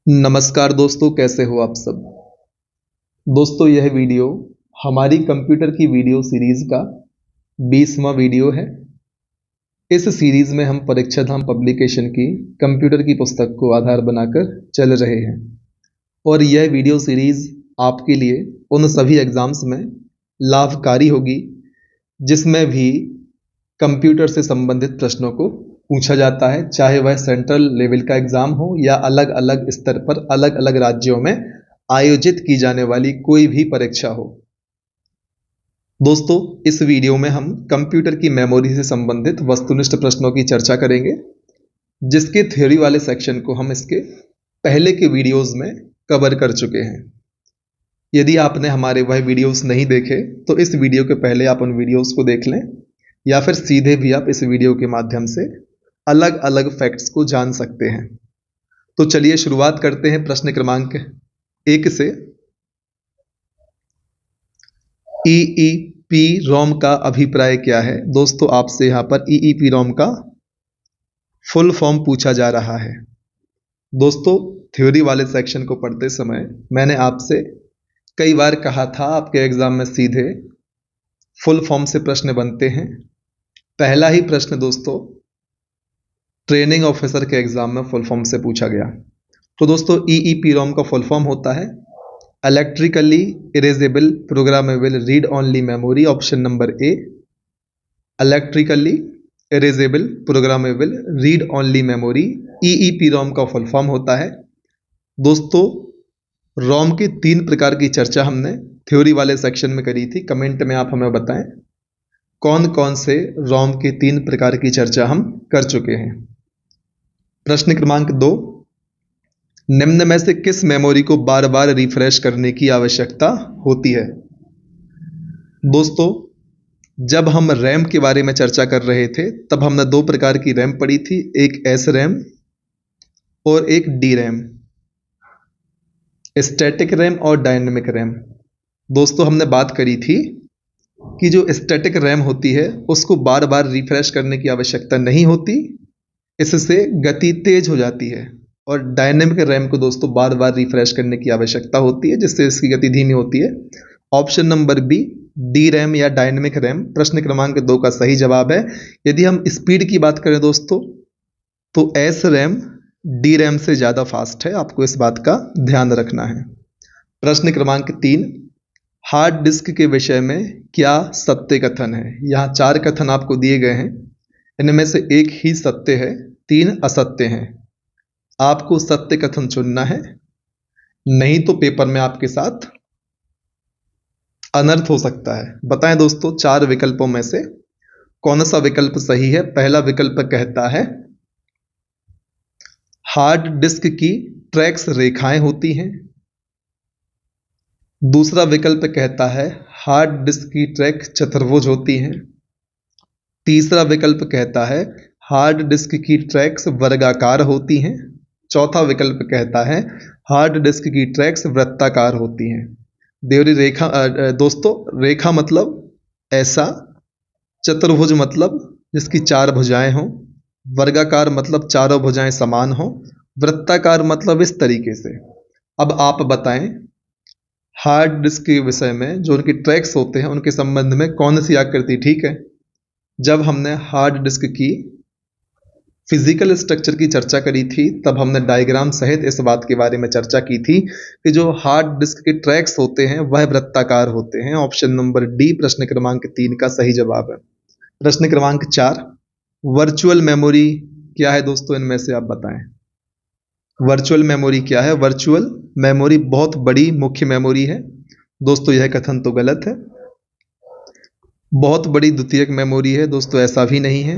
नमस्कार दोस्तों, कैसे हो आप सब। दोस्तों, यह वीडियो हमारी कंप्यूटर की वीडियो सीरीज का 20वां वीडियो है। इस सीरीज में हम परीक्षा धाम पब्लिकेशन की कंप्यूटर की पुस्तक को आधार बनाकर चल रहे हैं और यह वीडियो सीरीज आपके लिए उन सभी एग्जाम्स में लाभकारी होगी जिसमें भी कंप्यूटर से संबंधित प्रश्नों को पूछा जाता है, चाहे वह सेंट्रल लेवल का एग्जाम हो या अलग अलग स्तर पर अलग अलग राज्यों में आयोजित की जाने वाली कोई भी परीक्षा हो। दोस्तों, इस वीडियो में हम कंप्यूटर की मेमोरी से संबंधित वस्तुनिष्ठ प्रश्नों की चर्चा करेंगे, जिसके थ्योरी वाले सेक्शन को हम इसके पहले के वीडियोस में कवर कर चुके हैं। यदि आपने हमारे वह वीडियोस नहीं देखे तो इस वीडियो के पहले आप उन वीडियोस को देख लें या फिर सीधे भी आप इस वीडियो के माध्यम से अलग अलग फैक्ट्स को जान सकते हैं। तो चलिए शुरुआत करते हैं प्रश्न क्रमांक 1 से। EEPROM का अभिप्राय क्या है? दोस्तों, आपसे यहाँ पर EEPROM का फुल फॉर्म पूछा जा रहा है। दोस्तों, थ्योरी वाले सेक्शन को पढ़ते समय मैंने आपसे कई बार कहा था आपके एग्जाम में सीधे फुल फॉर्म से प्रश्न बनते हैं। पहला ही प्रश्न दोस्तों ट्रेनिंग ऑफिसर के एग्जाम में फुल फॉर्म से पूछा गया। तो दोस्तों, EEPROM का फुल फॉर्म होता है electrically erasable programmable read only memory, option number ए। Electrically erasable programmable read only memory EEPROM का फुल फॉर्म होता है। दोस्तों, रोम की 3 प्रकार की चर्चा हमने थ्योरी वाले सेक्शन में करी थी। कमेंट में आप हमें बताएं कौन कौन से रोम की 3 प्रकार की चर्चा हम कर चुके हैं। प्रश्न क्रमांक 2, निम्न में से किस मेमोरी को बार बार रिफ्रेश करने की आवश्यकता होती है? दोस्तों, जब हम रैम के बारे में चर्चा कर रहे थे तब हमने 2 प्रकार की रैम पढ़ी थी, एक एस रैम और एक डी रैम, स्टैटिक रैम और डायनेमिक रैम। दोस्तों, हमने बात करी थी कि जो स्टैटिक रैम होती है उसको बार बार रिफ्रेश करने की आवश्यकता नहीं होती, इससे गति तेज हो जाती है, और डायनेमिक रैम को दोस्तों बार बार रिफ्रेश करने की आवश्यकता होती है जिससे इसकी गति धीमी होती है। Option number B, D RAM या डायनेमिक रैम, प्रश्न क्रमांक 2 का सही जवाब है। यदि हम स्पीड की बात करें दोस्तों तो एस रैम डी रैम से ज़्यादा फास्ट है, आपको इस बात का ध्यान रखना है। प्रश्न क्रमांक 3, हार्ड डिस्क के विषय में क्या सत्य कथन है? यहाँ 4 कथन आपको दिए गए हैं, इनमें से एक ही सत्य है, 3 असत्य हैं। आपको सत्य कथन चुनना है, नहीं तो पेपर में आपके साथ अनर्थ हो सकता है। बताएं दोस्तों, 4 विकल्पों में से कौन सा विकल्प सही है? पहला विकल्प कहता है हार्ड डिस्क की ट्रैक्स रेखाएं होती हैं। दूसरा विकल्प कहता है हार्ड डिस्क की ट्रैक चतुर्भुज होती हैं। तीसरा विकल्प कहता है हार्ड डिस्क की ट्रैक्स वर्गाकार होती हैं। चौथा विकल्प कहता है हार्ड डिस्क की ट्रैक्स वृत्ताकार होती हैं। देवरी रेखा दोस्तों, रेखा मतलब ऐसा, चतुर्भुज मतलब जिसकी 4 भुजाएं हों, वर्गाकार मतलब चारों भुजाएं समान हों, वृत्ताकार मतलब इस तरीके से। अब आप बताएं हार्ड डिस्क के विषय में जो उनकी ट्रैक्स होते हैं उनके संबंध में कौन सी आकृति ठीक है? जब हमने हार्ड डिस्क की फिजिकल स्ट्रक्चर की चर्चा करी थी तब हमने डायग्राम सहित इस बात के बारे में चर्चा की थी कि जो हार्ड डिस्क के ट्रैक्स होते हैं वह वृत्ताकार होते हैं। ऑप्शन नंबर डी प्रश्न क्रमांक 3 का सही जवाब है। प्रश्न क्रमांक 4, वर्चुअल मेमोरी क्या है? दोस्तों, इनमें से आप बताएं वर्चुअल मेमोरी क्या है? वर्चुअल मेमोरी बहुत बड़ी मुख्य मेमोरी है। दोस्तों, यह कथन तो गलत है। बहुत बड़ी द्वितीयक मेमोरी है दोस्तों, ऐसा भी नहीं है।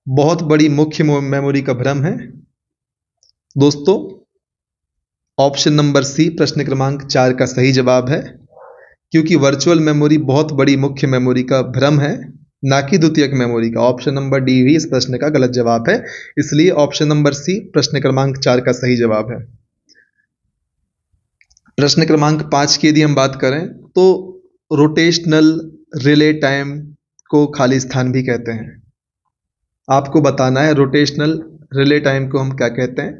बहुत बड़ी मुख्य मेमोरी का भ्रम है। दोस्तों, ऑप्शन नंबर सी प्रश्न क्रमांक 4 का सही जवाब है, क्योंकि वर्चुअल मेमोरी बहुत बड़ी मुख्य मेमोरी का भ्रम है, ना कि द्वितीयक मेमोरी का। ऑप्शन नंबर डी भी इस प्रश्न का गलत जवाब है, इसलिए ऑप्शन नंबर सी प्रश्न क्रमांक 4 का सही जवाब है। प्रश्न क्रमांक 5 की यदि हम बात करें तो रोटेशनल रिले टाइम को खाली स्थान भी कहते हैं। आपको बताना है रोटेशनल रिले टाइम को हम क्या कहते हैं।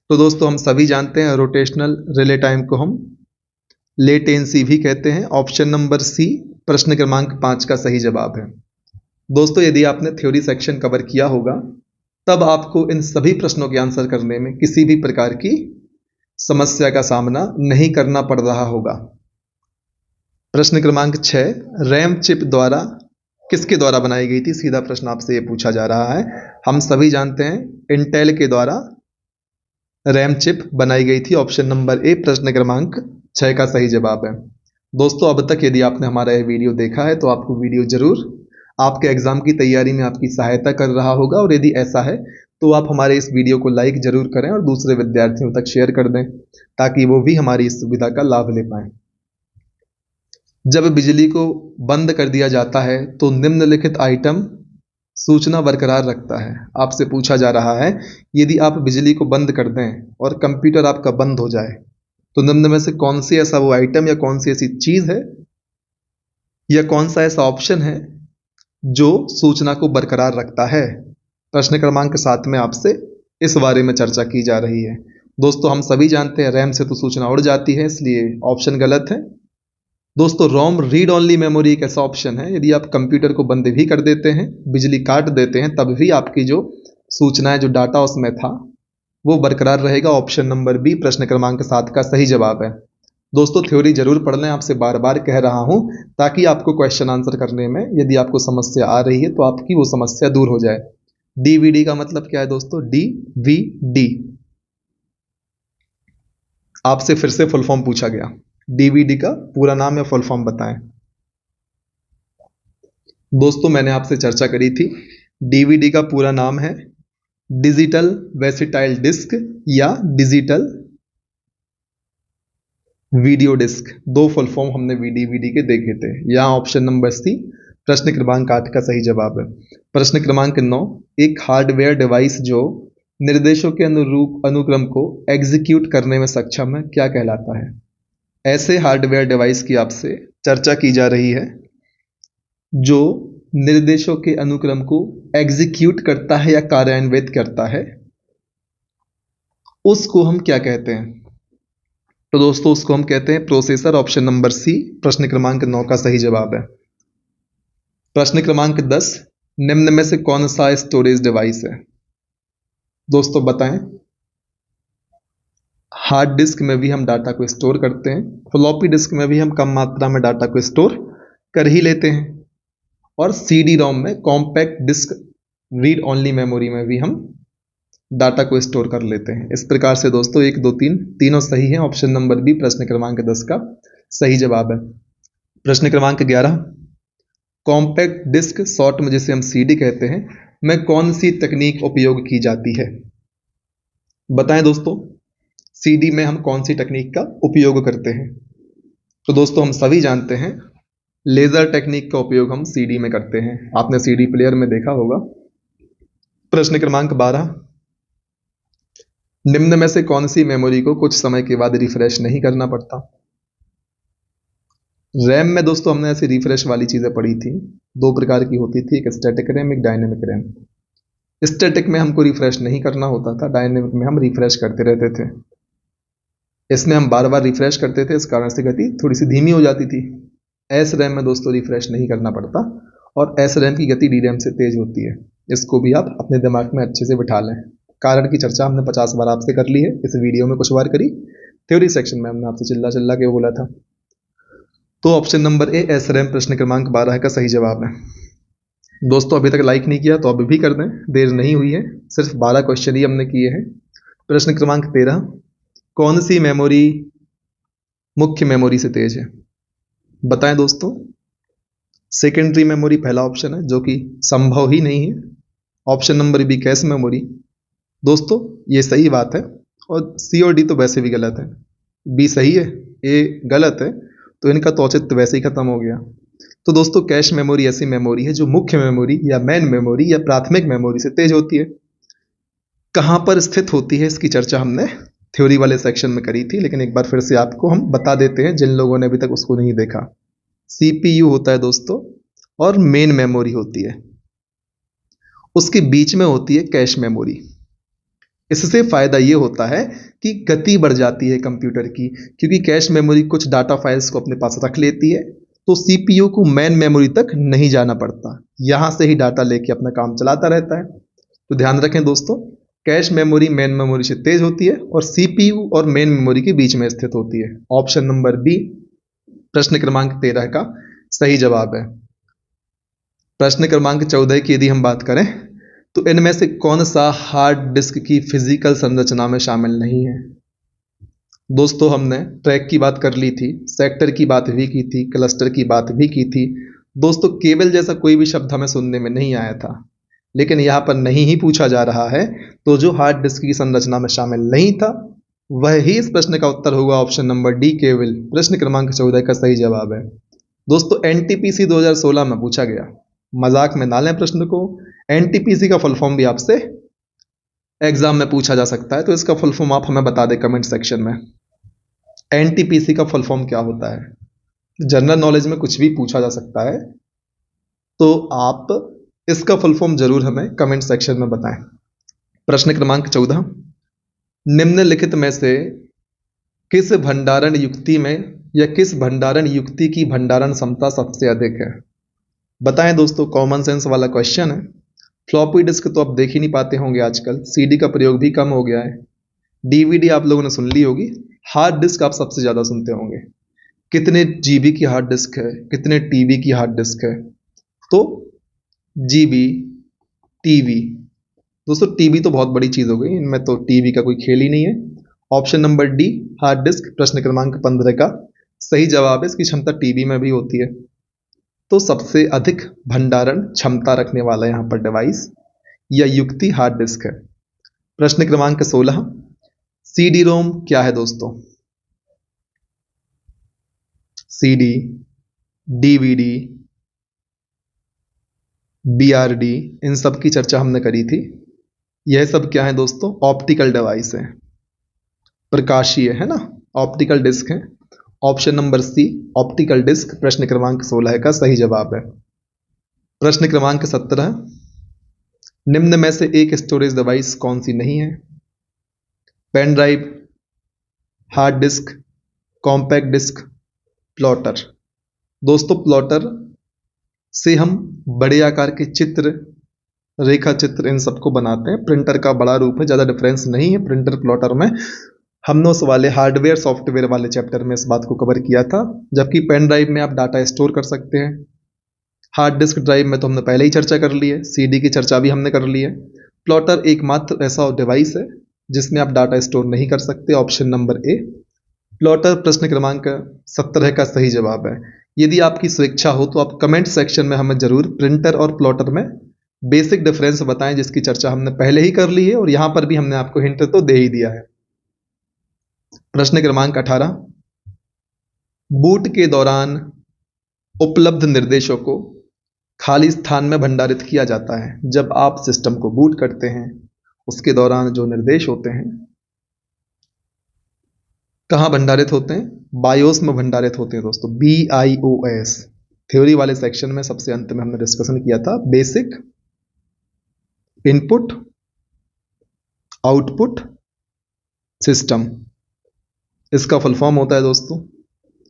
तो दोस्तों हम सभी जानते हैं रोटेशनल रिले टाइम को हम लेटेंसी भी कहते हैं। ऑप्शन नंबर सी प्रश्न क्रमांक 5 का सही जवाब है। दोस्तों यदि आपने थ्योरी सेक्शन कवर किया होगा तब आपको इन सभी प्रश्नों के आंसर करने में किसी भी प्रकार की समस्या का सामना नहीं करना पड़ रहा होगा। प्रश्न क्रमांक 6, रैम चिप द्वारा किसके द्वारा बनाई गई थी? सीधा प्रश्न आपसे ये पूछा जा रहा है। हम सभी जानते हैं इंटेल के द्वारा रैम चिप बनाई गई थी। ऑप्शन नंबर ए प्रश्न क्रमांक 6 का सही जवाब है। दोस्तों अब तक यदि आपने हमारा यह वीडियो देखा है तो आपको वीडियो जरूर आपके एग्जाम की तैयारी में आपकी सहायता कर रहा होगा, और यदि ऐसा है तो आप हमारे इस वीडियो को लाइक जरूर करें और दूसरे विद्यार्थियों तक शेयर कर दें ताकि वो भी हमारी इस सुविधा का लाभ ले पाएं। जब बिजली को बंद कर दिया जाता है तो निम्नलिखित आइटम सूचना बरकरार रखता है। आपसे पूछा जा रहा है यदि आप बिजली को बंद कर दें और कंप्यूटर आपका बंद हो जाए तो निम्न में से कौन सी ऐसा वो आइटम या कौन सी ऐसी चीज है या कौन सा ऐसा ऑप्शन है जो सूचना को बरकरार रखता है? प्रश्न क्रमांक 7 में आपसे इस बारे में चर्चा की जा रही है। दोस्तों हम सभी जानते हैं रैम से तो सूचना उड़ जाती है, इसलिए ऑप्शन गलत है। दोस्तों रोम रीड ओनली मेमोरी एक ऐसा ऑप्शन है, यदि आप कंप्यूटर को बंद भी कर देते हैं, बिजली काट देते हैं, तब भी आपकी जो सूचनाएं, जो डाटा उसमें था वो बरकरार रहेगा। ऑप्शन नंबर बी प्रश्न क्रमांक 7 का सही जवाब है। दोस्तों थ्योरी जरूर पढ़ लें, आपसे बार बार कह रहा हूं, ताकि आपको क्वेश्चन आंसर करने में यदि आपको समस्या आ रही है तो आपकी वो समस्या दूर हो जाए। डीवीडी का मतलब क्या है दोस्तों? डीवीडी आपसे फिर से फुल फॉर्म पूछा गया। डीवीडी का पूरा नाम या फुल फॉर्म बताएं। दोस्तों मैंने आपसे चर्चा करी थी, डीवीडी का पूरा नाम है डिजिटल वेसिटाइल डिस्क या डिजिटल वीडियो डिस्क। दो फुल फॉर्म हमने डीवीडी के देखे थे। यहाँ ऑप्शन नंबर सी प्रश्न क्रमांक 8 का सही जवाब है। प्रश्न क्रमांक 9, एक हार्डवेयर डिवाइस जो निर्देशों के अनुरूप अनुक्रम को एग्जीक्यूट करने में सक्षम है क्या कहलाता है? ऐसे हार्डवेयर डिवाइस की आपसे चर्चा की जा रही है जो निर्देशों के अनुक्रम को एग्जीक्यूट करता है या कार्यान्वित करता है, उसको हम क्या कहते हैं? तो दोस्तों उसको हम कहते हैं प्रोसेसर। ऑप्शन नंबर सी प्रश्न क्रमांक 9 का सही जवाब है। प्रश्न क्रमांक 10, निम्न में से कौन सा स्टोरेज डिवाइस है? दोस्तों बताएं। हार्ड डिस्क में भी हम डाटा को स्टोर करते हैं, फ्लॉपी डिस्क में भी हम कम मात्रा में डाटा को स्टोर कर ही लेते हैं, और सीडी रोम में compact disc read only memory में भी हम डाटा को स्टोर कर लेते हैं। इस प्रकार से दोस्तों 1, 2, 3 तीनों सही हैं। ऑप्शन नंबर बी प्रश्न क्रमांक 10 का सही जवाब है। प्रश्न क्रमांक 11, कॉम्पैक्ट डिस्क शॉर्ट में जिसे हम सीडी कहते हैं में कौन सी तकनीक उपयोग की जाती है? बताएं दोस्तों, सीडी में हम कौन सी तकनीक का उपयोग करते हैं? तो दोस्तों हम सभी जानते हैं लेजर टेक्निक का उपयोग हम सीडी में करते हैं। आपने सीडी प्लेयर में देखा होगा। प्रश्न क्रमांक 12, निम्न में से कौन सी मेमोरी को कुछ समय के बाद रिफ्रेश नहीं करना पड़ता? रैम में दोस्तों हमने ऐसी रिफ्रेश वाली चीजें पढ़ी थी, दो प्रकार की होती थी, एक स्टैटिक रैम, एक डायनेमिक रैम। स्टैटिक में हमको रिफ्रेश नहीं करना होता था, डायनेमिक में हम रिफ्रेश करते रहते थे। इसमें हम बार बार रिफ्रेश करते थे, इस कारण से गति थोड़ी सी धीमी हो जाती थी। एस रैम में दोस्तों रिफ्रेश नहीं करना पड़ता और एस रैम की गति डी रैम से तेज होती है। इसको भी आप अपने दिमाग में अच्छे से बिठा लें। कारण की चर्चा हमने 50 बार आपसे कर ली है, इस वीडियो में कुछ बार करी, थ्योरी सेक्शन में हमने आपसे चिल्ला चिल्ला के बोला था। तो option number A S RAM प्रश्न क्रमांक 12 का सही जवाब है। दोस्तों अभी तक लाइक नहीं किया तो अभी भी कर दें, देर नहीं हुई है, सिर्फ 12 क्वेश्चन ही हमने किए हैं। प्रश्न क्रमांक 13, कौन सी मेमोरी मुख्य मेमोरी से तेज है? बताएं दोस्तों। सेकेंडरी मेमोरी पहला ऑप्शन है जो कि संभव ही नहीं है। Option number B cache memory. दोस्तों ये सही बात है, और सी और डी तो वैसे भी गलत है। बी सही है, ए गलत है, तो इनका तो औचित्य वैसे ही खत्म हो गया। तो दोस्तों कैश मेमोरी ऐसी मेमोरी है जो मुख्य मेमोरी या मेन मेमोरी या प्राथमिक मेमोरी से तेज होती है। कहां पर स्थित होती है इसकी चर्चा हमने थ्योरी वाले सेक्शन में करी थी, लेकिन एक बार फिर से आपको हम बता देते हैं जिन लोगों ने अभी तक उसको नहीं देखा। सीपीयू होता है दोस्तों, और मेन मेमोरी होती है, उसके बीच में होती है कैश मेमोरी। इससे फ़ायदा ये होता है कि गति बढ़ जाती है कंप्यूटर की, क्योंकि कैश मेमोरी कुछ डाटा फाइल्स को अपने पास रख लेती है, तो सीपीयू को मेन मेमोरी तक नहीं जाना पड़ता, यहाँ से ही डाटा लेके अपना काम चलाता रहता है। तो ध्यान रखें दोस्तों, कैश मेमोरी मेन मेमोरी से तेज होती है और सीपीयू और मेन मेमोरी के बीच में स्थित होती है। ऑप्शन नंबर बी प्रश्न क्रमांक 13 का सही जवाब है। प्रश्न क्रमांक 14 की यदि हम बात करें तो इनमें से कौन सा हार्ड डिस्क की फिजिकल संरचना में शामिल नहीं है? दोस्तों हमने ट्रैक की बात कर ली थी, सेक्टर की बात भी की थी, क्लस्टर की बात भी की थी। दोस्तों केबल जैसा कोई भी शब्द हमें सुनने में नहीं आया था, लेकिन यहाँ पर नहीं ही पूछा जा रहा है, तो जो हार्ड डिस्क की संरचना में शामिल नहीं था वह ही इस प्रश्न का उत्तर होगा। ऑप्शन नंबर डी केबल प्रश्न क्रमांक 14 का सही जवाब है। दोस्तों एनटीपीसी 2016 में पूछा गया, मजाक में ना लें प्रश्न को। एनटीपीसी का फुल फॉर्म भी आपसे एग्जाम में पूछा जा सकता है, तो इसका फुल फॉर्म आप हमें बता दें कमेंट सेक्शन में। एनटीपीसी का फुल फॉर्म क्या होता है? जनरल नॉलेज में कुछ भी पूछा जा सकता है, तो आप इसका फुल फॉर्म जरूर हमें कमेंट सेक्शन में बताएं। प्रश्न क्रमांक 14, निम्नलिखित में से किस भंडारण युक्ति में या किस भंडारण युक्ति की भंडारण क्षमता सबसे अधिक है? बताएं दोस्तों, कॉमन सेंस वाला क्वेश्चन है। फ्लॉपी डिस्क तो आप देख ही नहीं पाते होंगे आजकल, सीडी का प्रयोग भी कम हो गया है, डीवीडी आप लोगों ने सुन ली होगी, हार्ड डिस्क आप सबसे ज़्यादा सुनते होंगे। कितने जीबी की हार्ड डिस्क है, कितने टीबी की हार्ड डिस्क है? तो जीबी, टीबी। दोस्तों टीबी तो बहुत बड़ी चीज़ हो गई, इनमें तो टीबी का कोई खेल ही नहीं है। Option number D hard disk प्रश्न क्रमांक 15 का सही जवाब है। इसकी क्षमता टीबी में भी होती है। तो सबसे अधिक भंडारण क्षमता रखने वाला यहाँ पर डिवाइस या युक्ति हार्ड डिस्क है। प्रश्न क्रमांक 16, सीडी रोम क्या है दोस्तों? सीडी, डीवीडी, बीआरडी, इन सब की चर्चा हमने करी थी। यह सब क्या है दोस्तों? ऑप्टिकल डिवाइस है, प्रकाशीय है ना, ऑप्टिकल डिस्क है। Option number C optical disc प्रश्न क्रमांक 16 का सही जवाब है। प्रश्न क्रमांक 17, निम्न में से एक स्टोरेज डिवाइस कौन सी नहीं है? Pen drive, hard disk, compact disc, plotter. दोस्तों प्लॉटर से हम बड़े आकार के चित्र, रेखा चित्र, इन सबको बनाते हैं। प्रिंटर का बड़ा रूप है, ज़्यादा डिफरेंस नहीं है प्रिंटर प्लॉटर में। हमने उस वाले हार्डवेयर सॉफ्टवेयर वाले चैप्टर में इस बात को कवर किया था। जबकि पेन ड्राइव में आप डाटा स्टोर कर सकते हैं, हार्ड डिस्क ड्राइव में तो हमने पहले ही चर्चा कर ली है, सीडी की चर्चा भी हमने कर ली है। प्लॉटर एकमात्र ऐसा डिवाइस है जिसमें आप डाटा स्टोर नहीं कर सकते। ऑप्शन नंबर ए प्लॉटर प्रश्न क्रमांक 17 का सही जवाब है। यदि आपकी स्वेच्छा हो तो आप कमेंट सेक्शन में हमें जरूर प्रिंटर और प्लॉटर में बेसिक डिफरेंस बताएं, जिसकी चर्चा हमने पहले ही कर ली है और यहां पर भी हमने आपको हिंट तो दे ही दिया है। प्रश्न क्रमांक 18, बूट के दौरान उपलब्ध निर्देशों को खाली स्थान में भंडारित किया जाता है। जब आप सिस्टम को बूट करते हैं उसके दौरान जो निर्देश होते हैं कहाँ भंडारित होते हैं? बायोस में भंडारित होते हैं दोस्तों, BIOS। थ्योरी वाले सेक्शन में सबसे अंत में हमने डिस्कशन किया था बेसिक इनपुट आउटपुट सिस्टम, इसका फुल फॉर्म होता है दोस्तों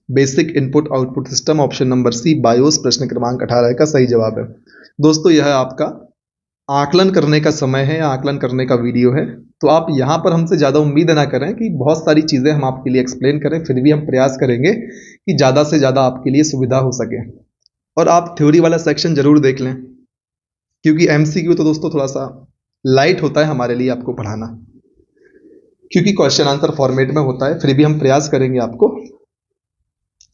basic input output system. Option number C BIOS प्रश्न क्रमांक 18 का सही जवाब है। दोस्तों यह आपका आकलन करने का समय है, आकलन करने का वीडियो है, तो आप यहाँ पर हमसे ज़्यादा उम्मीद ना करें कि बहुत सारी चीज़ें हम आपके लिए एक्सप्लेन करें। फिर भी हम प्रयास करेंगे कि ज़्यादा से ज़्यादा आपके लिए सुविधा हो सके। और आप थ्योरी वाला सेक्शन जरूर देख लें, क्योंकि MCQ तो दोस्तों थोड़ा सा लाइट होता है हमारे लिए आपको पढ़ाना, क्योंकि क्वेश्चन आंसर फॉर्मेट में होता है। फिर भी हम प्रयास करेंगे आपको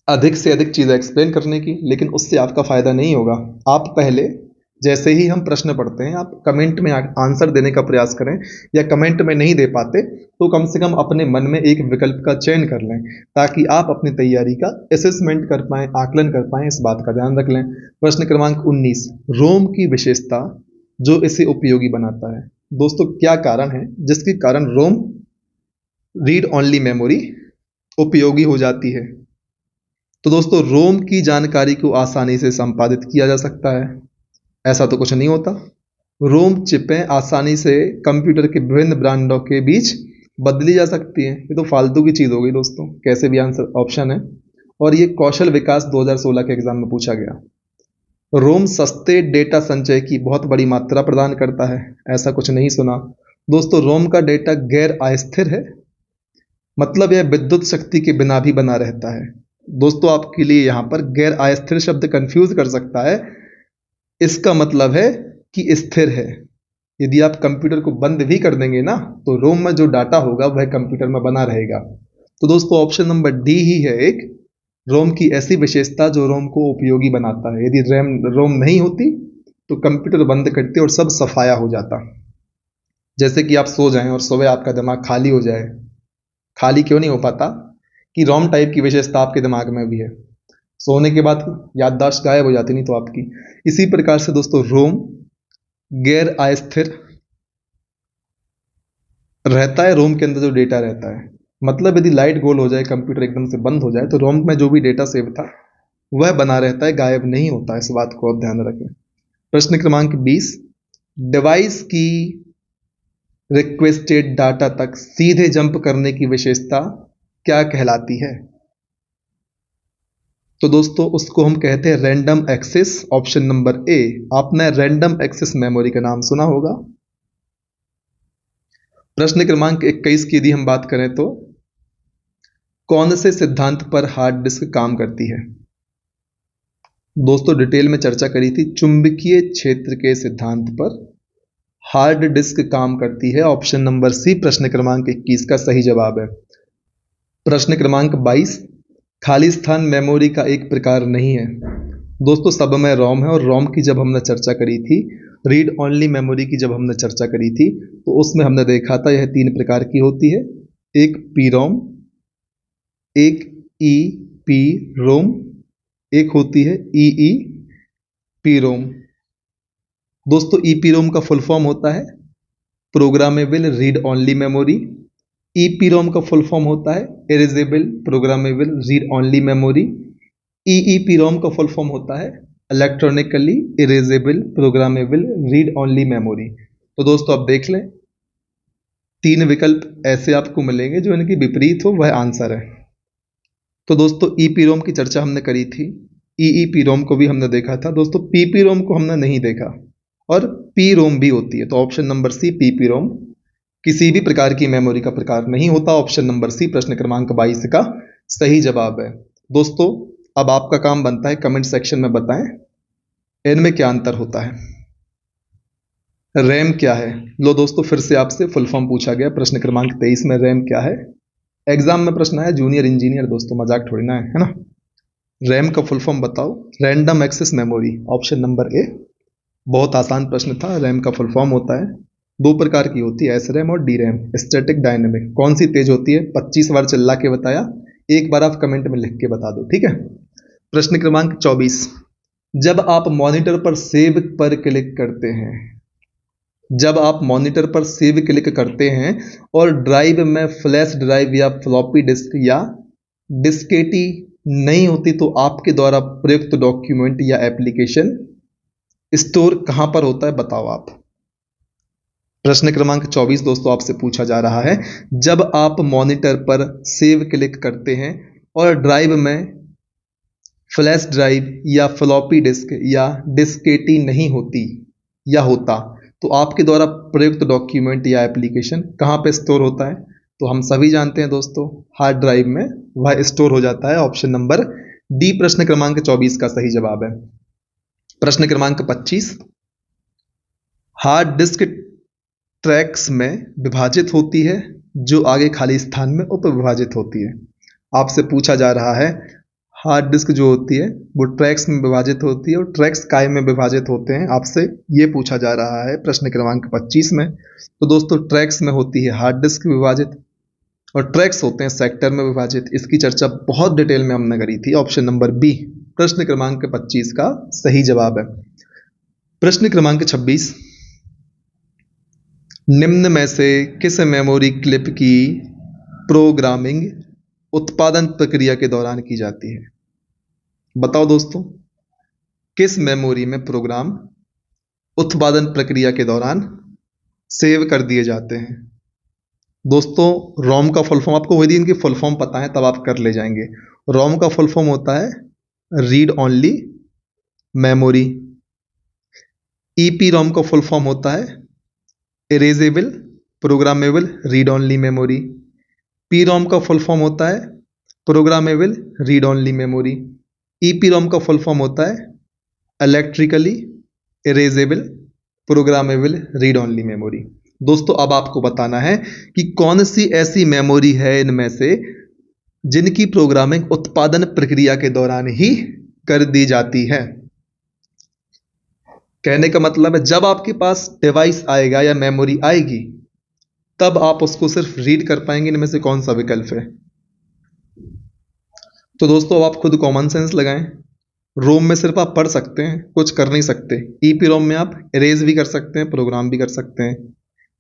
अधिक से अधिक चीज़ें एक्सप्लेन करने की, लेकिन उससे आपका फ़ायदा नहीं होगा। आप पहले जैसे ही हम प्रश्न पढ़ते हैं आप कमेंट में आंसर देने का प्रयास करें, या कमेंट में नहीं दे पाते तो कम से कम अपने मन में एक विकल्प का चयन कर लें, ताकि आप अपनी तैयारी का असेसमेंट कर पाएँ, आकलन कर पाएँ। इस बात का ध्यान रख लें। प्रश्न क्रमांक 19, रोम की विशेषता जो इसे उपयोगी बनाता है। दोस्तों क्या कारण है जिसके कारण रोम रीड ओनली मेमोरी उपयोगी हो जाती है? तो दोस्तों रोम की जानकारी को आसानी से संपादित किया जा सकता है। ऐसा तो कुछ नहीं होता। रोम चिपें आसानी से कंप्यूटर के विभिन्न ब्रांडों के बीच बदली जा सकती हैं। ये तो फालतू की चीज़ हो गई दोस्तों, कैसे भी आंसर ऑप्शन है। और ये कौशल विकास 2016 के एग्जाम में पूछा गया। रोम सस्ते डेटा संचय की बहुत बड़ी मात्रा प्रदान करता है, ऐसा कुछ नहीं सुना दोस्तों। रोम का डेटा गैर अस्थिर है, मतलब यह विद्युत शक्ति के बिना भी बना रहता है। दोस्तों आपके लिए यहाँ पर गैर अस्थिर शब्द कंफ्यूज कर सकता है। इसका मतलब है कि स्थिर है। यदि आप कंप्यूटर को बंद भी कर देंगे ना, तो रोम में जो डाटा होगा वह कंप्यूटर में बना रहेगा। तो दोस्तों ऑप्शन नंबर डी ही है एक रोम की ऐसी विशेषता जो रोम को उपयोगी बनाता है। यदि रोम नहीं होती तो कंप्यूटर बंद करते और सब सफाया हो जाता। जैसे कि आप सो जाएं और सुबह आपका दिमाग खाली हो जाए। खाली क्यों नहीं हो पाता? कि रोम टाइप की विशेषता आपके दिमाग में भी है। सोने के बाद याददाश्त गायब हो जाती नहीं तो आपकी। इसी प्रकार से दोस्तों रोम गैर अस्थिर रहता है। रोम के अंदर जो डेटा रहता है, मतलब यदि लाइट गोल हो जाए, कंप्यूटर एकदम से बंद हो जाए, तो रोम में जो भी डेटा सेव था वह बना रहता है, गायब नहीं होता। इस बात को आप ध्यान रखें। प्रश्न क्रमांक 20, डिवाइस की रिक्वेस्टेड डाटा तक सीधे जंप करने की विशेषता क्या कहलाती है? तो दोस्तों उसको हम कहते हैं random access. Option number A. आपने रैंडम एक्सेस मेमोरी का नाम सुना होगा। प्रश्न क्रमांक 21 की यदि हम बात करें तो कौन से सिद्धांत पर हार्ड डिस्क काम करती है? दोस्तों डिटेल में चर्चा करी थी, चुंबकीय क्षेत्र के सिद्धांत पर हार्ड डिस्क काम करती है। ऑप्शन नंबर सी प्रश्न क्रमांक 21 का सही जवाब है। प्रश्न क्रमांक 22, खाली स्थान मेमोरी का एक प्रकार नहीं है। दोस्तों सब में रोम है, और रोम की जब हमने चर्चा करी थी, रीड ओनली मेमोरी की जब हमने चर्चा करी थी, तो उसमें हमने देखा था यह 3 प्रकार की होती है। एक पी रोम, एक ई पी रोम, एक होती है ई ई पी रोम। दोस्तों ई पी रोम का फुल फॉर्म होता है programmable read only memory. E P ROM का फुल फॉर्म होता है erasable programmable read only memory. E E P ROM का फुल फॉर्म होता है electronically erasable programmable read only memory. तो दोस्तों आप देख लें, 3 विकल्प ऐसे आपको मिलेंगे जो इनकी विपरीत हो वह आंसर है। तो दोस्तों ई पी रोम की चर्चा हमने करी थी, ई ई पी रोम को भी हमने देखा था। दोस्तों पी पी रोम को हमने नहीं देखा, और पी रोम भी होती है। तो option number C P P ROM किसी भी प्रकार की मेमोरी का प्रकार नहीं होता। ऑप्शन नंबर सी प्रश्न क्रमांक 22 का सही जवाब है। दोस्तों अब आपका काम बनता है कमेंट सेक्शन में बताएं इनमें क्या अंतर होता है। रैम क्या है? लो दोस्तों फिर से आपसे फुल फॉर्म पूछा गया प्रश्न क्रमांक 23 में, रैम क्या है? एग्जाम में प्रश्न आया जूनियर इंजीनियर, दोस्तों मजाक थोड़ी ना है ना। रैम का फुल फॉर्म बताओ। Random access memory. Option number A. बहुत आसान प्रश्न था। रैम का फुल फॉर्म होता है, 2 प्रकार की होती है, एस रैम और डी रैम, स्टैटिक डायनेमिक। कौन सी तेज होती है? 25 बार चिल्ला के बताया, एक बार आप कमेंट में लिख के बता दो, ठीक है। प्रश्न क्रमांक 24, जब आप मॉनिटर पर सेव पर क्लिक करते हैं, जब आप मॉनिटर पर सेव क्लिक करते हैं और ड्राइव में फ्लैश ड्राइव या फ्लॉपी डिस्क या डिस्केटी नहीं होती, तो आपके द्वारा प्रयुक्त डॉक्यूमेंट या एप्लीकेशन स्टोर कहां पर होता है? बताओ आप। प्रश्न क्रमांक 24 दोस्तों आपसे पूछा जा रहा है, जब आप मॉनिटर पर सेव क्लिक करते हैं और ड्राइव में फ्लैश ड्राइव या फ्लॉपी डिस्क या डिस्केटी नहीं होती या होता, तो आपके द्वारा प्रयुक्त डॉक्यूमेंट या एप्लीकेशन कहां पे स्टोर होता है? तो हम सभी जानते हैं दोस्तों हार्ड ड्राइव में वह स्टोर हो जाता है। ऑप्शन नंबर डी प्रश्न क्रमांक 24 का सही जवाब है। प्रश्न क्रमांक 25, हार्ड डिस्क ट्रैक्स में विभाजित होती है जो आगे खाली स्थान में उप विभाजित होती है। आपसे पूछा जा रहा है हार्ड डिस्क जो होती है वो ट्रैक्स में विभाजित होती है और ट्रैक्स काय में विभाजित होते हैं, आपसे ये पूछा जा रहा है प्रश्न क्रमांक 25 में। तो दोस्तों ट्रैक्स में होती है हार्ड डिस्क विभाजित और ट्रैक्स होते हैं सेक्टर में विभाजित। इसकी चर्चा बहुत डिटेल में हमने करी थी। ऑप्शन नंबर बी प्रश्न क्रमांक 25 का सही जवाब है। प्रश्न क्रमांक 26, निम्न में से किस मेमोरी क्लिप की प्रोग्रामिंग उत्पादन प्रक्रिया के दौरान की जाती है? बताओ दोस्तों किस मेमोरी में प्रोग्राम उत्पादन प्रक्रिया के दौरान सेव कर दिए जाते हैं। दोस्तों, रोम का फुल फॉर्म आपको यदि इनकी फुल फॉर्म पता है तब आप कर ले जाएंगे। रोम का फुल फॉर्म होता है read only memory. E P ROM का फुल फॉर्म होता है erasable programmable read only memory. P ROM का फुल फॉर्म होता है programmable read only memory. E P ROM का फुल फॉर्म होता है electrically erasable programmable read only memory. दोस्तों, अब आपको बताना है कि कौन सी ऐसी मेमोरी है इनमें से जिनकी प्रोग्रामिंग उत्पादन प्रक्रिया के दौरान ही कर दी जाती है। कहने का मतलब है जब आपके पास डिवाइस आएगा या मेमोरी आएगी तब आप उसको सिर्फ रीड कर पाएंगे। इनमें से कौन सा विकल्प है? तो दोस्तों, अब आप खुद कॉमन सेंस लगाएं। रोम में सिर्फ आप पढ़ सकते हैं, कुछ कर नहीं सकते। ईपी रोम में आप इरेज भी कर सकते हैं, प्रोग्राम भी कर सकते हैं।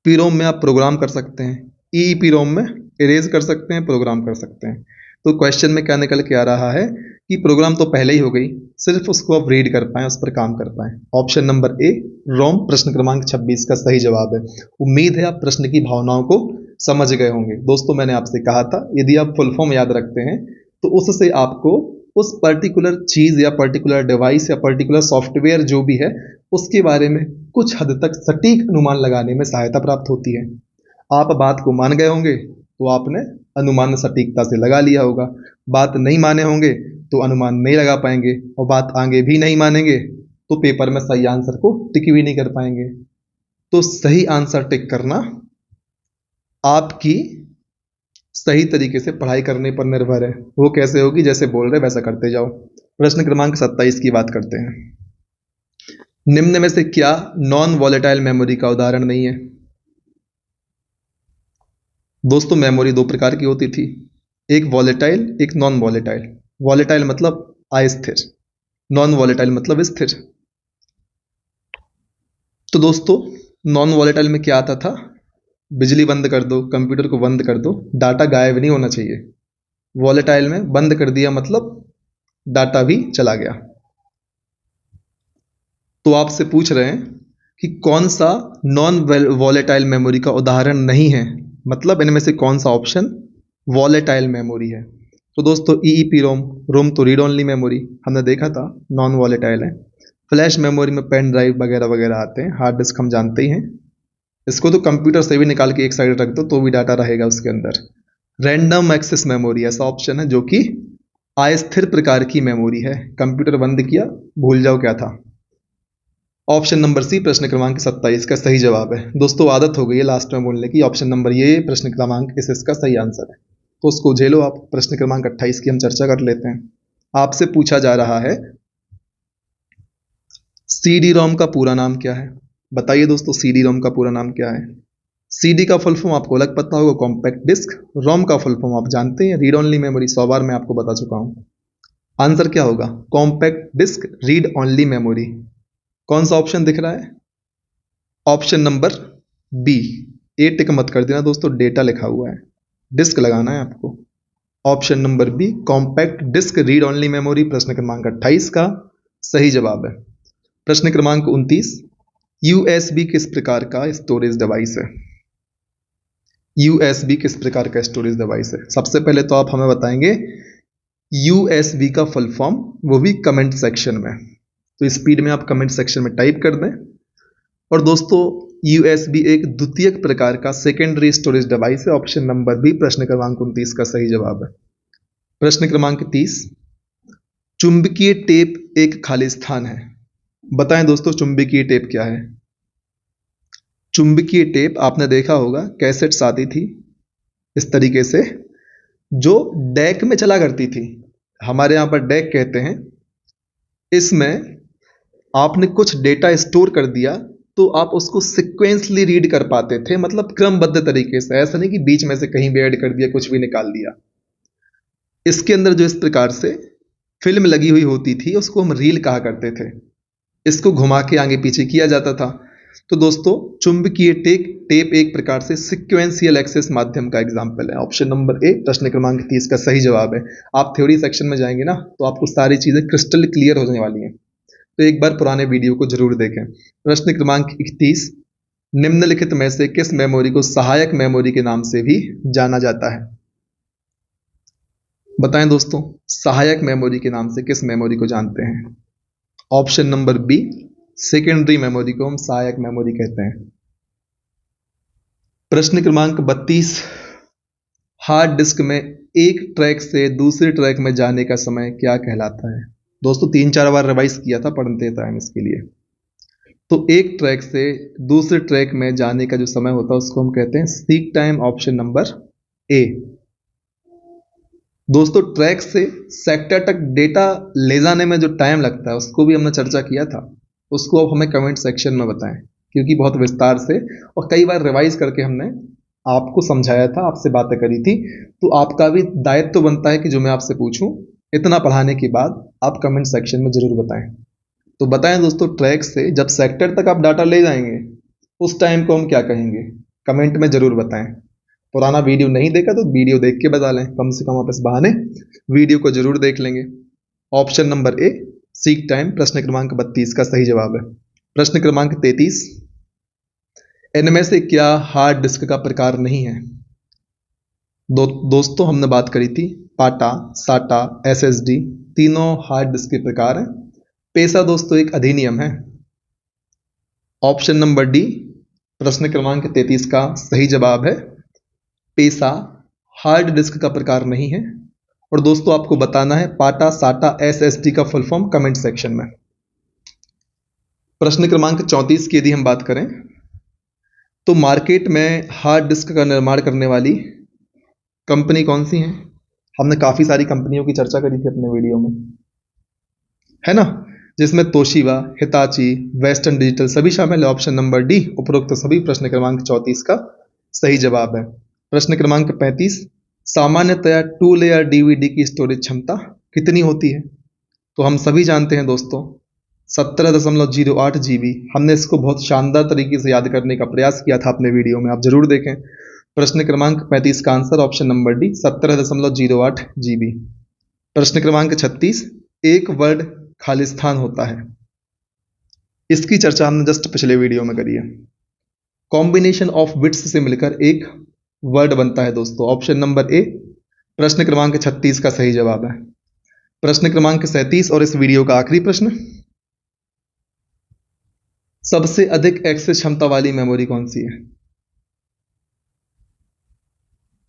पी रोम में आप प्रोग्राम कर सकते हैं। ईपी रोम में इरेज कर सकते हैं, प्रोग्राम कर सकते हैं। तो क्वेश्चन में क्या निकल के आ रहा है कि प्रोग्राम तो पहले ही हो गई, सिर्फ उसको आप रीड कर पाएं, उस पर काम कर पाएं। ऑप्शन नंबर ए रोम प्रश्न क्रमांक 26 का सही जवाब है। उम्मीद है आप प्रश्न की भावनाओं को समझ गए होंगे। दोस्तों, मैंने आपसे कहा था यदि आप फुल फॉर्म याद रखते हैं तो उससे आपको उस पर्टिकुलर चीज़ या पर्टिकुलर डिवाइस या पर्टिकुलर सॉफ्टवेयर जो भी है उसके बारे में कुछ हद तक सटीक अनुमान लगाने में सहायता प्राप्त होती है। आप बात को मान गए होंगे तो आपने अनुमान सटीकता से लगा लिया होगा। बात नहीं माने होंगे तो अनुमान नहीं लगा पाएंगे, और बात आगे भी नहीं मानेंगे तो पेपर में सही आंसर को टिक भी नहीं कर पाएंगे। तो सही आंसर टिक करना आपकी सही तरीके से पढ़ाई करने पर निर्भर है। वो कैसे होगी? जैसे बोल रहे वैसा करते जाओ। प्रश्न क्रमांक 27 की बात करते हैं। निम्न में से क्या नॉन वॉलेटाइल मेमोरी का उदाहरण नहीं है? दोस्तों, मेमोरी दो प्रकार की होती थी, एक वॉलेटाइल एक नॉन वॉलेटाइल। वॉलेटाइल मतलब अस्थिर, नॉन वॉलेटाइल मतलब स्थिर। तो दोस्तों, नॉन वॉलेटाइल में क्या आता था? बिजली बंद कर दो, कंप्यूटर को बंद कर दो, डाटा गायब नहीं होना चाहिए। वॉलेटाइल में बंद कर दिया मतलब डाटा भी चला गया। तो आपसे पूछ रहे हैं कि कौन सा नॉन वॉलेटाइल मेमोरी का उदाहरण नहीं है, मतलब इनमें से कौन सा ऑप्शन वॉलेटाइल मेमोरी है। तो दोस्तों, ईईपी रोम, रोम तो रीड ओनली मेमोरी हमने देखा था, नॉन वॉलेटाइल है। फ्लैश मेमोरी में पेन ड्राइव वगैरह वगैरह आते हैं, हार्ड डिस्क हम जानते ही हैं। इसको तो कंप्यूटर से भी निकाल के एक साइड रख दो तो भी डाटा रहेगा उसके अंदर। रैंडम एक्सेस मेमोरी ऐसा ऑप्शन है जो कि अस्थिर प्रकार की मेमोरी है। कंप्यूटर बंद किया, भूल जाओ क्या था। ऑप्शन नंबर सी प्रश्न क्रमांक 27 का सही जवाब है। दोस्तों, आदत हो गई है लास्ट में बोलने की, ऑप्शन नंबर ये प्रश्न क्रमांक इस इसका सही आंसर है, तो उसको झेलो आप। प्रश्न क्रमांक 28 की हम चर्चा कर लेते हैं। आपसे पूछा जा रहा है सीडी रोम का पूरा नाम क्या है? बताइए दोस्तों, सीडी रोम का पूरा नाम क्या है? सीडी का फुल फॉर्म आपको अलग पता होगा, कॉम्पैक्ट डिस्क। रोम का फुल फॉर्म आप जानते हैं, रीड ओनली मेमोरी। 100 बार मैं आपको बता चुका हूं। आंसर क्या होगा? Compact disc read only memory. कौन सा ऑप्शन दिख रहा है? Option number B. A tick मत कर देना दोस्तों, डेटा लिखा हुआ है, डिस्क लगाना है आपको। Option number B compact disc read only memory प्रश्न क्रमांक 28 का सही जवाब है। प्रश्न क्रमांक 29, यूएसबी किस प्रकार का स्टोरेज डिवाइस है? यूएसबी किस प्रकार का स्टोरेज डिवाइस है? सबसे पहले तो आप हमें बताएंगे यूएसबी का फुल फॉर्म, वो भी कमेंट सेक्शन में। तो स्पीड में आप कमेंट सेक्शन में टाइप कर दें। और दोस्तों, यूएसबी एक द्वितीयक प्रकार का सेकेंडरी स्टोरेज डिवाइस है। ऑप्शन नंबर बी प्रश्न क्रमांक 29 का सही जवाब है। प्रश्न क्रमांक 30, चुंबकीय टेप एक खाली स्थान है। बताएं दोस्तों, चुंबकीय टेप क्या है? चुंबकीय टेप आपने देखा होगा, कैसेट्स आती थी इस तरीके से जो डेक में चला करती थी, हमारे यहाँ पर डेक कहते हैं। इसमें आपने कुछ डेटा स्टोर कर दिया तो आप उसको सिक्वेंसली रीड कर पाते थे, मतलब क्रमबद्ध तरीके से। ऐसा नहीं कि बीच में से कहीं भी ऐड कर दिया, कुछ भी निकाल दिया। इसके अंदर जो इस प्रकार से फिल्म लगी हुई होती थी उसको हम रील कहा करते थे। इसको घुमा के आगे पीछे किया जाता था। तो दोस्तों, चुंबकीय टेप एक प्रकार से सिक्वेंशियल एक्सेस माध्यम का एग्जाम्पल है। ऑप्शन नंबर ए प्रश्न क्रमांक 30 का सही जवाब है। आप थ्योरी सेक्शन में जाएंगे ना तो आपको सारी चीजें क्रिस्टल क्लियर होने वाली हैं। तो एक बार पुराने वीडियो को जरूर देखें। प्रश्न क्रमांक 31, निम्नलिखित में से किस मेमोरी को सहायक मेमोरी के नाम से भी जाना जाता है? बताएं दोस्तों, सहायक मेमोरी के नाम से किस मेमोरी को जानते हैं? Option number B, secondary memory को हम सहायक मेमोरी कहते हैं। प्रश्न क्रमांक 32, हार्ड डिस्क में एक ट्रैक से दूसरे ट्रैक में जाने का समय क्या कहलाता है? दोस्तों 3-4 बार रिवाइज किया था पढ़ते टाइम इसके लिए। तो एक ट्रैक से दूसरे ट्रैक में जाने का जो समय होता है उसको हम कहते हैं सीक टाइम, ऑप्शन नंबर ए। दोस्तों ट्रैक से सेक्टर तक डेटा ले जाने में जो टाइम लगता है उसको भी हमने चर्चा किया था, उसको अब हमें कमेंट सेक्शन में बताएं, क्योंकि बहुत विस्तार से और कई बार रिवाइज करके हमने आपको समझाया था, आपसे बातें करी थी। तो आपका भी दायित्व तो बनता है कि जो मैं आपसे पूछूं इतना पढ़ाने के बाद आप कमेंट सेक्शन में जरूर बताएं। तो बताएं दोस्तों, ट्रैक से जब सेक्टर तक आप डाटा ले जाएंगे उस टाइम को हम क्या कहेंगे? कमेंट में जरूर बताएं। पुराना वीडियो नहीं देखा तो वीडियो देख के बता लें, कम से कम आप इस बहाने वीडियो को जरूर देख लेंगे। ऑप्शन नंबर ए, सीक टाइम, प्रश्न क्रमांक 32 का सही जवाब है। प्रश्न क्रमांक 33, इनमें से क्या हार्ड डिस्क का प्रकार नहीं है? दोस्तों हमने बात करी थी पाटा, साटा, एसएसडी, तीनों हार्ड डिस्क के प्रकार हैं। पेसा दोस्तों एक अधिनियम है। ऑप्शन नंबर डी, प्रश्न क्रमांक 33 का सही जवाब है। पेसा हार्ड डिस्क का प्रकार नहीं है। और दोस्तों आपको बताना है पाटा, साटा, एसएसडी का फुल फॉर्म कमेंट सेक्शन में। प्रश्न क्रमांक 34 की यदि हम बात करें तो मार्केट में हार्ड डिस्क का निर्माण करने वाली कंपनी कौन सी है? हमने काफी सारी कंपनियों की चर्चा करी थी अपने वीडियो में, है ना, जिसमें तोशिबा, हिताची, वेस्टर्न डिजिटल सभी शामिल है। ऑप्शन नंबर डी, उपरोक्त सभी प्रश्न क्रमांक 34 का सही जवाब है। प्रश्न क्रमांक 35, सामान्यतया 2 लेयर डीवीडी की स्टोरेज क्षमता कितनी होती है? तो हम सभी जानते हैं दोस्तों 17.08 GB। हमने इसको बहुत शानदार तरीके से याद करने का प्रयास किया था अपने वीडियो में, आप जरूर देखें। प्रश्न क्रमांक 35 का answer option number D, 17.08 GB। प्रश्न क्रमांक 36, एक वर्ड खालिस्तान होता है, इसकी चर्चा हमने जस्ट पिछले वीडियो में करी है। कॉम्बिनेशन ऑफ बिट्स से मिलकर एक वर्ड बनता है दोस्तों। ऑप्शन नंबर ए, प्रश्न क्रमांक 36 का सही जवाब है। प्रश्न क्रमांक 37 और इस वीडियो का आखिरी प्रश्न, सबसे अधिक एक्सेस क्षमता वाली मेमोरी कौन सी है?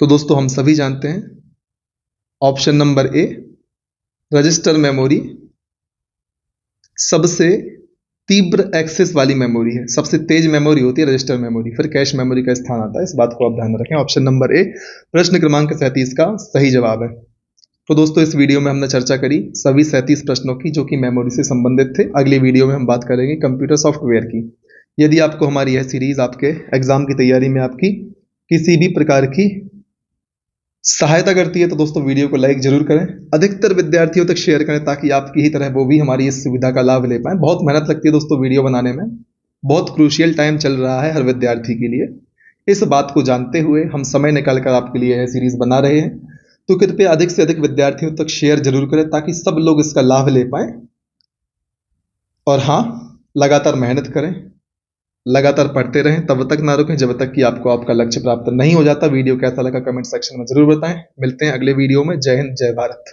तो दोस्तों हम सभी जानते हैं ऑप्शन नंबर ए, रजिस्टर मेमोरी सबसे तीव्र एक्सेस वाली मेमोरी है, सबसे तेज मेमोरी होती है रजिस्टर मेमोरी, फिर कैश मेमोरी का स्थान आता है, इस बात को आप ध्यान में रखें। ऑप्शन नंबर ए, प्रश्न क्रमांक 37 का सही जवाब है। तो दोस्तों इस वीडियो में हमने चर्चा करी सभी 37 प्रश्नों की जो कि मेमोरी से संबंधित थे। अगली वीडियो में हम बात करेंगे कंप्यूटर सॉफ्टवेयर की। यदि आपको हमारी यह सीरीज आपके एग्जाम की तैयारी में आपकी किसी भी प्रकार की सहायता करती है तो दोस्तों वीडियो को लाइक जरूर करें, अधिकतर विद्यार्थियों तक शेयर करें ताकि आपकी ही तरह वो भी हमारी इस सुविधा का लाभ ले पाए। बहुत मेहनत लगती है दोस्तों वीडियो बनाने में, बहुत क्रूशियल टाइम चल रहा है हर विद्यार्थी के लिए। इस बात को जानते हुए हम समय निकालकर आपके लिए यह सीरीज बना रहे हैं, तो कृपया अधिक से अधिक विद्यार्थियों तक शेयर जरूर करें ताकि सब लोग इसका लाभ ले पाए। और हाँ, लगातार मेहनत करें, लगातार पढ़ते रहें, तब तक ना रुकें जब तक कि आपको आपका लक्ष्य प्राप्त नहीं हो जाता। वीडियो कैसा लगा कमेंट सेक्शन में जरूर बताएं। मिलते हैं अगले वीडियो में। जय हिंद, जय भारत।